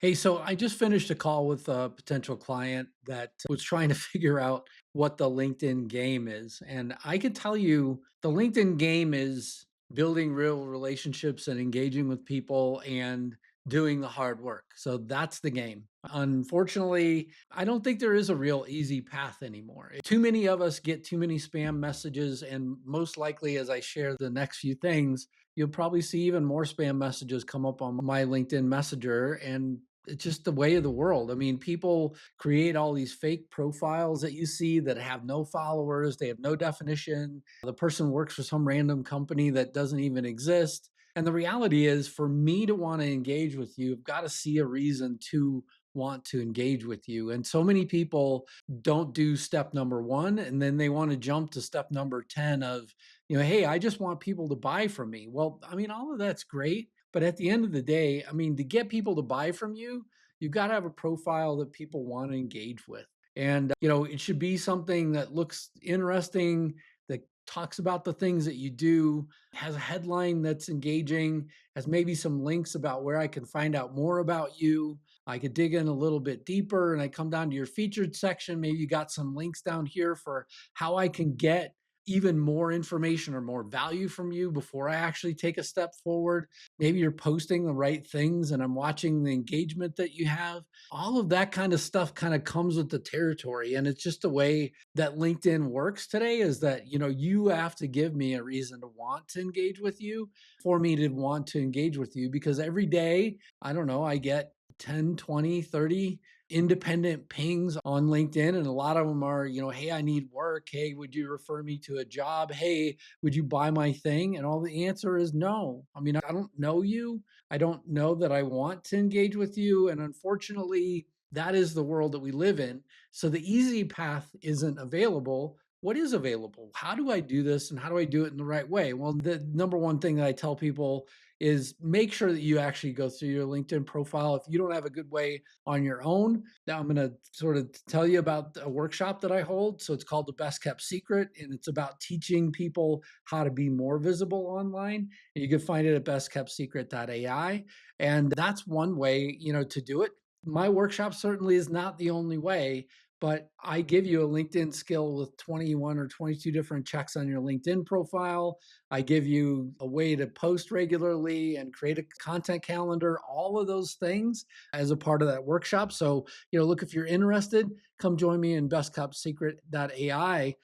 Hey, so I just finished a call with a potential client that was trying to figure out what the LinkedIn game is. And I can tell you the LinkedIn game is building real relationships and engaging with people and doing the hard work. So that's the game. Unfortunately, I don't think there is a real easy path anymore. Too many of us get too many spam messages. And most likely, as I share the next few things, you'll probably see even more spam messages come up on my LinkedIn Messenger. And it's just the way of the world. I mean, people create all these fake profiles that you see that have no followers, they have no definition. The person works for some random company that doesn't even exist. And the reality is, for me to want to engage with you, I've got to see a reason to want to engage with you. And so many people don't do step number one, and then they want to jump to step number 10 of, hey, I just want people to buy from me. Well, I mean, all of that's great. But at the end of the day, I mean, to get people to buy from you, you've got to have a profile that people want to engage with. And, it should be something that looks interesting, that talks about the things that you do, has a headline that's engaging, has maybe some links about where I can find out more about you. I could dig in a little bit deeper and I come down to your featured section. Maybe you got some links down here for how I can get even more information or more value from you before I actually take a step forward. Maybe you're posting the right things and I'm watching the engagement that you have. All of that kind of stuff kind of comes with the territory. And it's just the way that LinkedIn works today is that, you have to give me a reason to want to engage with you for me to want to engage with you because every day, I don't know, I get 10, 20, 30 independent pings on LinkedIn. And a lot of them are, hey, I need work. Hey, would you refer me to a job? Hey, would you buy my thing? And all the answer is no. I mean, I don't know you. I don't know that I want to engage with you. And unfortunately, that is the world that we live in. So the easy path isn't available. What is available? How do I do this and how do I do it in the right way? Well, the number one thing that I tell people is make sure that you actually go through your LinkedIn profile. If you don't have a good way on your own, now I'm going to sort of tell you about a workshop that I hold. So it's called The Best Kept Secret, and it's about teaching people how to be more visible online. And you can find it at bestkeptsecret.ai. And that's one way, to do it. My workshop certainly is not the only way, but I give you a LinkedIn skill with 21 or 22 different checks on your LinkedIn profile. I give you a way to post regularly and create a content calendar, all of those things as a part of that workshop. So, look, if you're interested, come join me in bestkeptsecret.ai.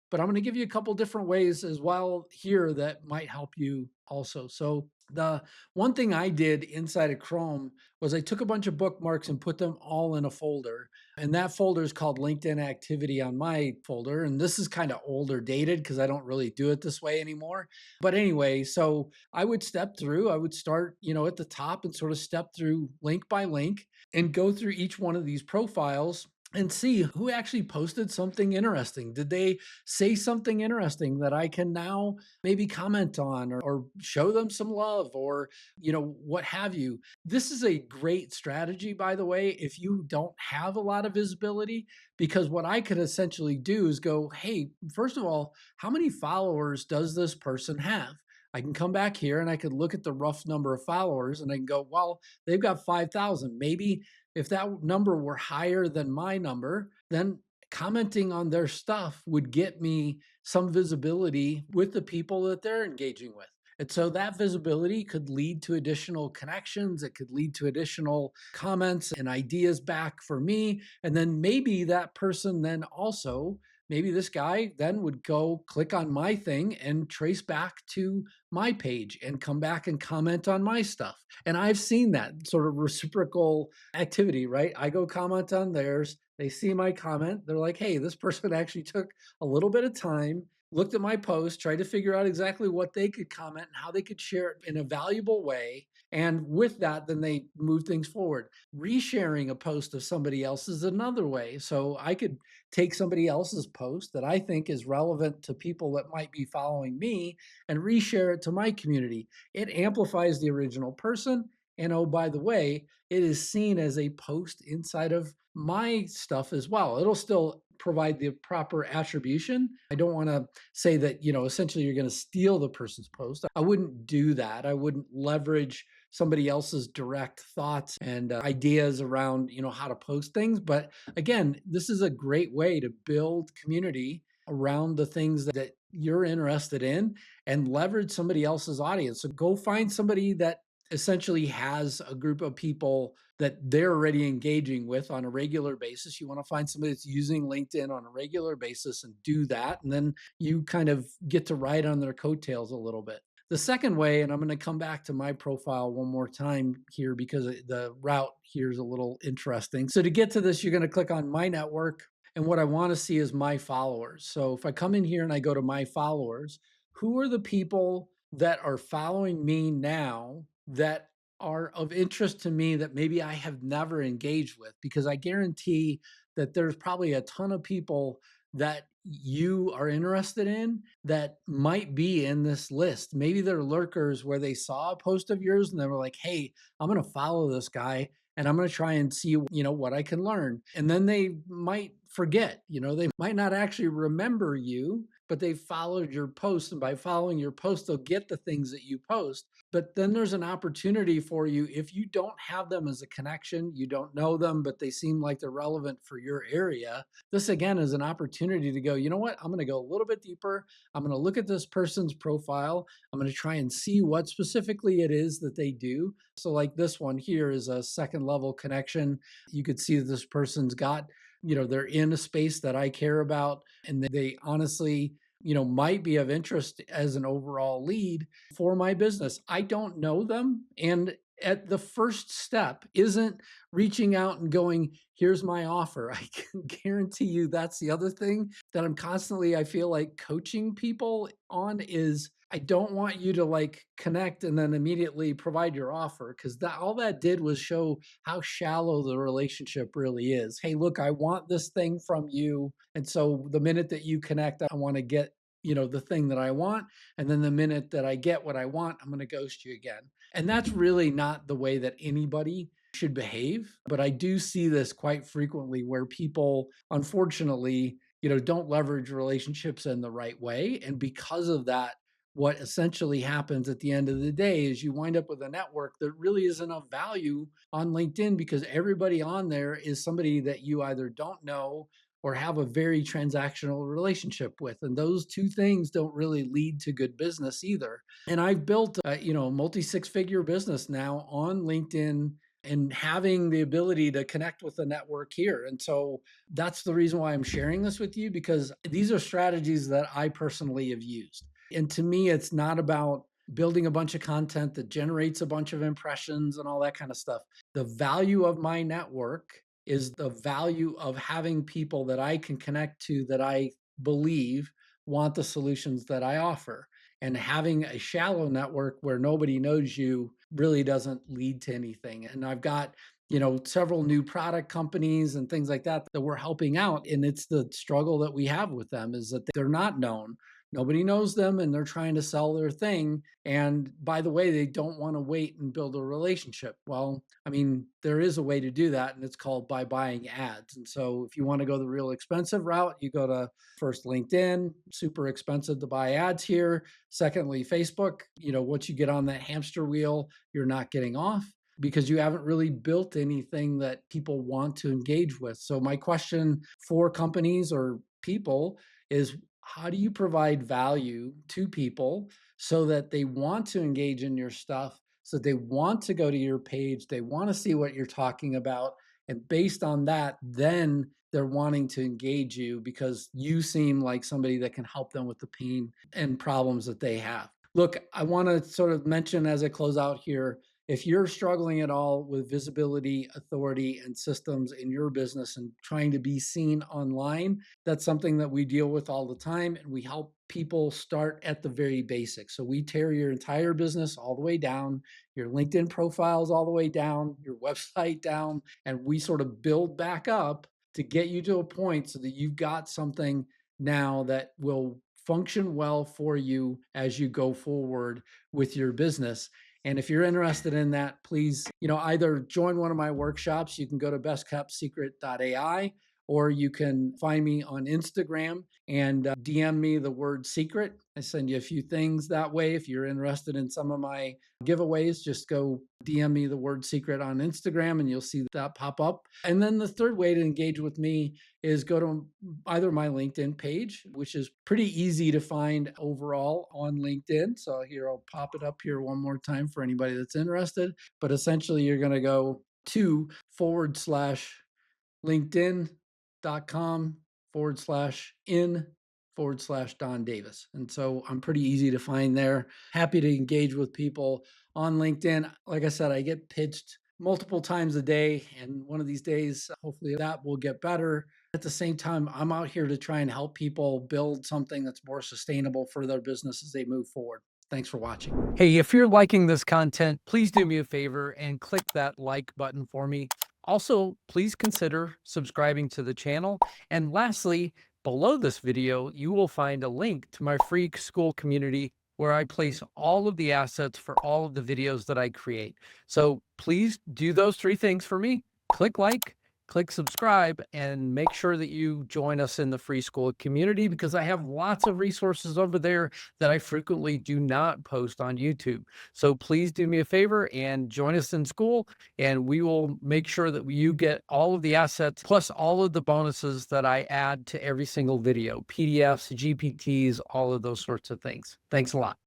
But I'm going to give you a couple different ways as well here that might help you also. So, the one thing I did inside of Chrome was I took a bunch of bookmarks and put them all in a folder. And that folder is called LinkedIn Activity on my folder. And this is kind of older dated because I don't really do it this way anymore. But anyway, so I would step through, I would start, at the top and sort of step through link by link and go through each one of these profiles and see who actually posted something interesting. Did they say something interesting that I can now maybe comment on or show them some love or, what have you? This is a great strategy, by the way, if you don't have a lot of visibility, because what I could essentially do is go, hey, first of all, how many followers does this person have? I can come back here and I could look at the rough number of followers and I can go, well, they've got 5,000. Maybe if that number were higher than my number, then commenting on their stuff would get me some visibility with the people that they're engaging with. And so that visibility could lead to additional connections. It could lead to additional comments and ideas back for me. And then maybe that person then also, maybe this guy then would go click on my thing and trace back to my page and come back and comment on my stuff. And I've seen that sort of reciprocal activity, right? I go comment on theirs. They see my comment. They're like, hey, this person actually took a little bit of time, looked at my post, tried to figure out exactly what they could comment and how they could share it in a valuable way. And with that, then they move things forward. Resharing a post of somebody else is another way. So I could take somebody else's post that I think is relevant to people that might be following me and reshare it to my community. It amplifies the original person. And oh, by the way, it is seen as a post inside of my stuff as well. It'll still provide the proper attribution. I don't want to say that, essentially you're going to steal the person's post. I wouldn't do that. I wouldn't leverage somebody else's direct thoughts and ideas around, how to post things. But again, this is a great way to build community around the things that you're interested in and leverage somebody else's audience. So go find somebody that essentially has a group of people that they're already engaging with on a regular basis. You want to find somebody that's using LinkedIn on a regular basis and do that. And then you kind of get to ride on their coattails a little bit. The second way, and I'm going to come back to my profile one more time here because the route here is a little interesting. So to get to this, you're going to click on my network. And what I want to see is my followers. So if I come in here and I go to my followers, who are the people that are following me now that are of interest to me that maybe I have never engaged with? Because I guarantee that there's probably a ton of people that you are interested in that might be in this list. Maybe they're lurkers where they saw a post of yours and they were like, hey, I'm going to follow this guy and I'm going to try and see, what I can learn. And then they might forget, they might not actually remember you, but they followed your post. And by following your post, they'll get the things that you post. But then there's an opportunity for you if you don't have them as a connection, you don't know them, but they seem like they're relevant for your area. This again is an opportunity to go, you know what? I'm going to go a little bit deeper. I'm going to look at this person's profile. I'm going to try and see what specifically it is that they do. So like this one here is a second level connection. You could see that this person's got, they're in a space that I care about, and they honestly, might be of interest as an overall lead for my business. I don't know them. And at the first step isn't reaching out and going, here's my offer. I can guarantee you that's the other thing that I'm constantly, I feel like coaching people on is I don't want you to like connect and then immediately provide your offer because that all that did was show how shallow the relationship really is. Hey, look, I want this thing from you. And so the minute that you connect, I want to get, the thing that I want. And then the minute that I get what I want, I'm going to ghost you again. And that's really not the way that anybody should behave. But I do see this quite frequently where people, unfortunately, don't leverage relationships in the right way. And because of that, what essentially happens at the end of the day is you wind up with a network that really isn't of value on LinkedIn because everybody on there is somebody that you either don't know or have a very transactional relationship with. And those two things don't really lead to good business either. And I've built a, multi six-figure business now on LinkedIn and having the ability to connect with the network here. And so that's the reason why I'm sharing this with you, because these are strategies that I personally have used. And to me, it's not about building a bunch of content that generates a bunch of impressions and all that kind of stuff. The value of my network is the value of having people that I can connect to that I believe want the solutions that I offer. And having a shallow network where nobody knows you really doesn't lead to anything. And I've got, several new product companies and things like that we're helping out. And it's the struggle that we have with them is that they're not known. Nobody knows them and they're trying to sell their thing. And by the way, they don't want to wait and build a relationship. Well, I mean, there is a way to do that, and it's called by buying ads. And so if you want to go the real expensive route, you go to first LinkedIn, super expensive to buy ads here. Secondly, Facebook, once you get on that hamster wheel, you're not getting off because you haven't really built anything that people want to engage with. So my question for companies or people is, how do you provide value to people so that they want to engage in your stuff, so they want to go to your page, they want to see what you're talking about, and based on that, then they're wanting to engage you because you seem like somebody that can help them with the pain and problems that they have. Look, I want to sort of mention as I close out here, if you're struggling at all with visibility, authority, and systems in your business and trying to be seen online, that's something that we deal with all the time. And we help people start at the very basics. So we tear your entire business all the way down, your LinkedIn profiles all the way down, your website down, and we sort of build back up to get you to a point so that you've got something now that will function well for you as you go forward with your business. And if you're interested in that, please, either join one of my workshops. You can go to bestkeptsecret.ai, or you can find me on Instagram and DM me the word secret. I send you a few things that way. If you're interested in some of my giveaways, just go DM me the word secret on Instagram and you'll see that pop up. And then the third way to engage with me is go to either my LinkedIn page, which is pretty easy to find overall on LinkedIn. So here, I'll pop it up here one more time for anybody that's interested. But essentially, you're going to go to linkedin.com/in/Don Davis. And so I'm pretty easy to find there. Happy to engage with people on LinkedIn. Like I said, I get pitched multiple times a day, and one of these days, hopefully that will get better. At the same time, I'm out here to try and help people build something that's more sustainable for their business as they move forward. Thanks for watching. Hey, if you're liking this content, please do me a favor and click that like button for me. Also, please consider subscribing to the channel. And lastly, below this video, you will find a link to my free Skool community where I place all of the assets for all of the videos that I create. So please do those three things for me. Click like, click subscribe, and make sure that you join us in the free Skool community, because I have lots of resources over there that I frequently do not post on YouTube. So please do me a favor and join us in Skool, and we will make sure that you get all of the assets plus all of the bonuses that I add to every single video, PDFs, GPTs, all of those sorts of things. Thanks a lot.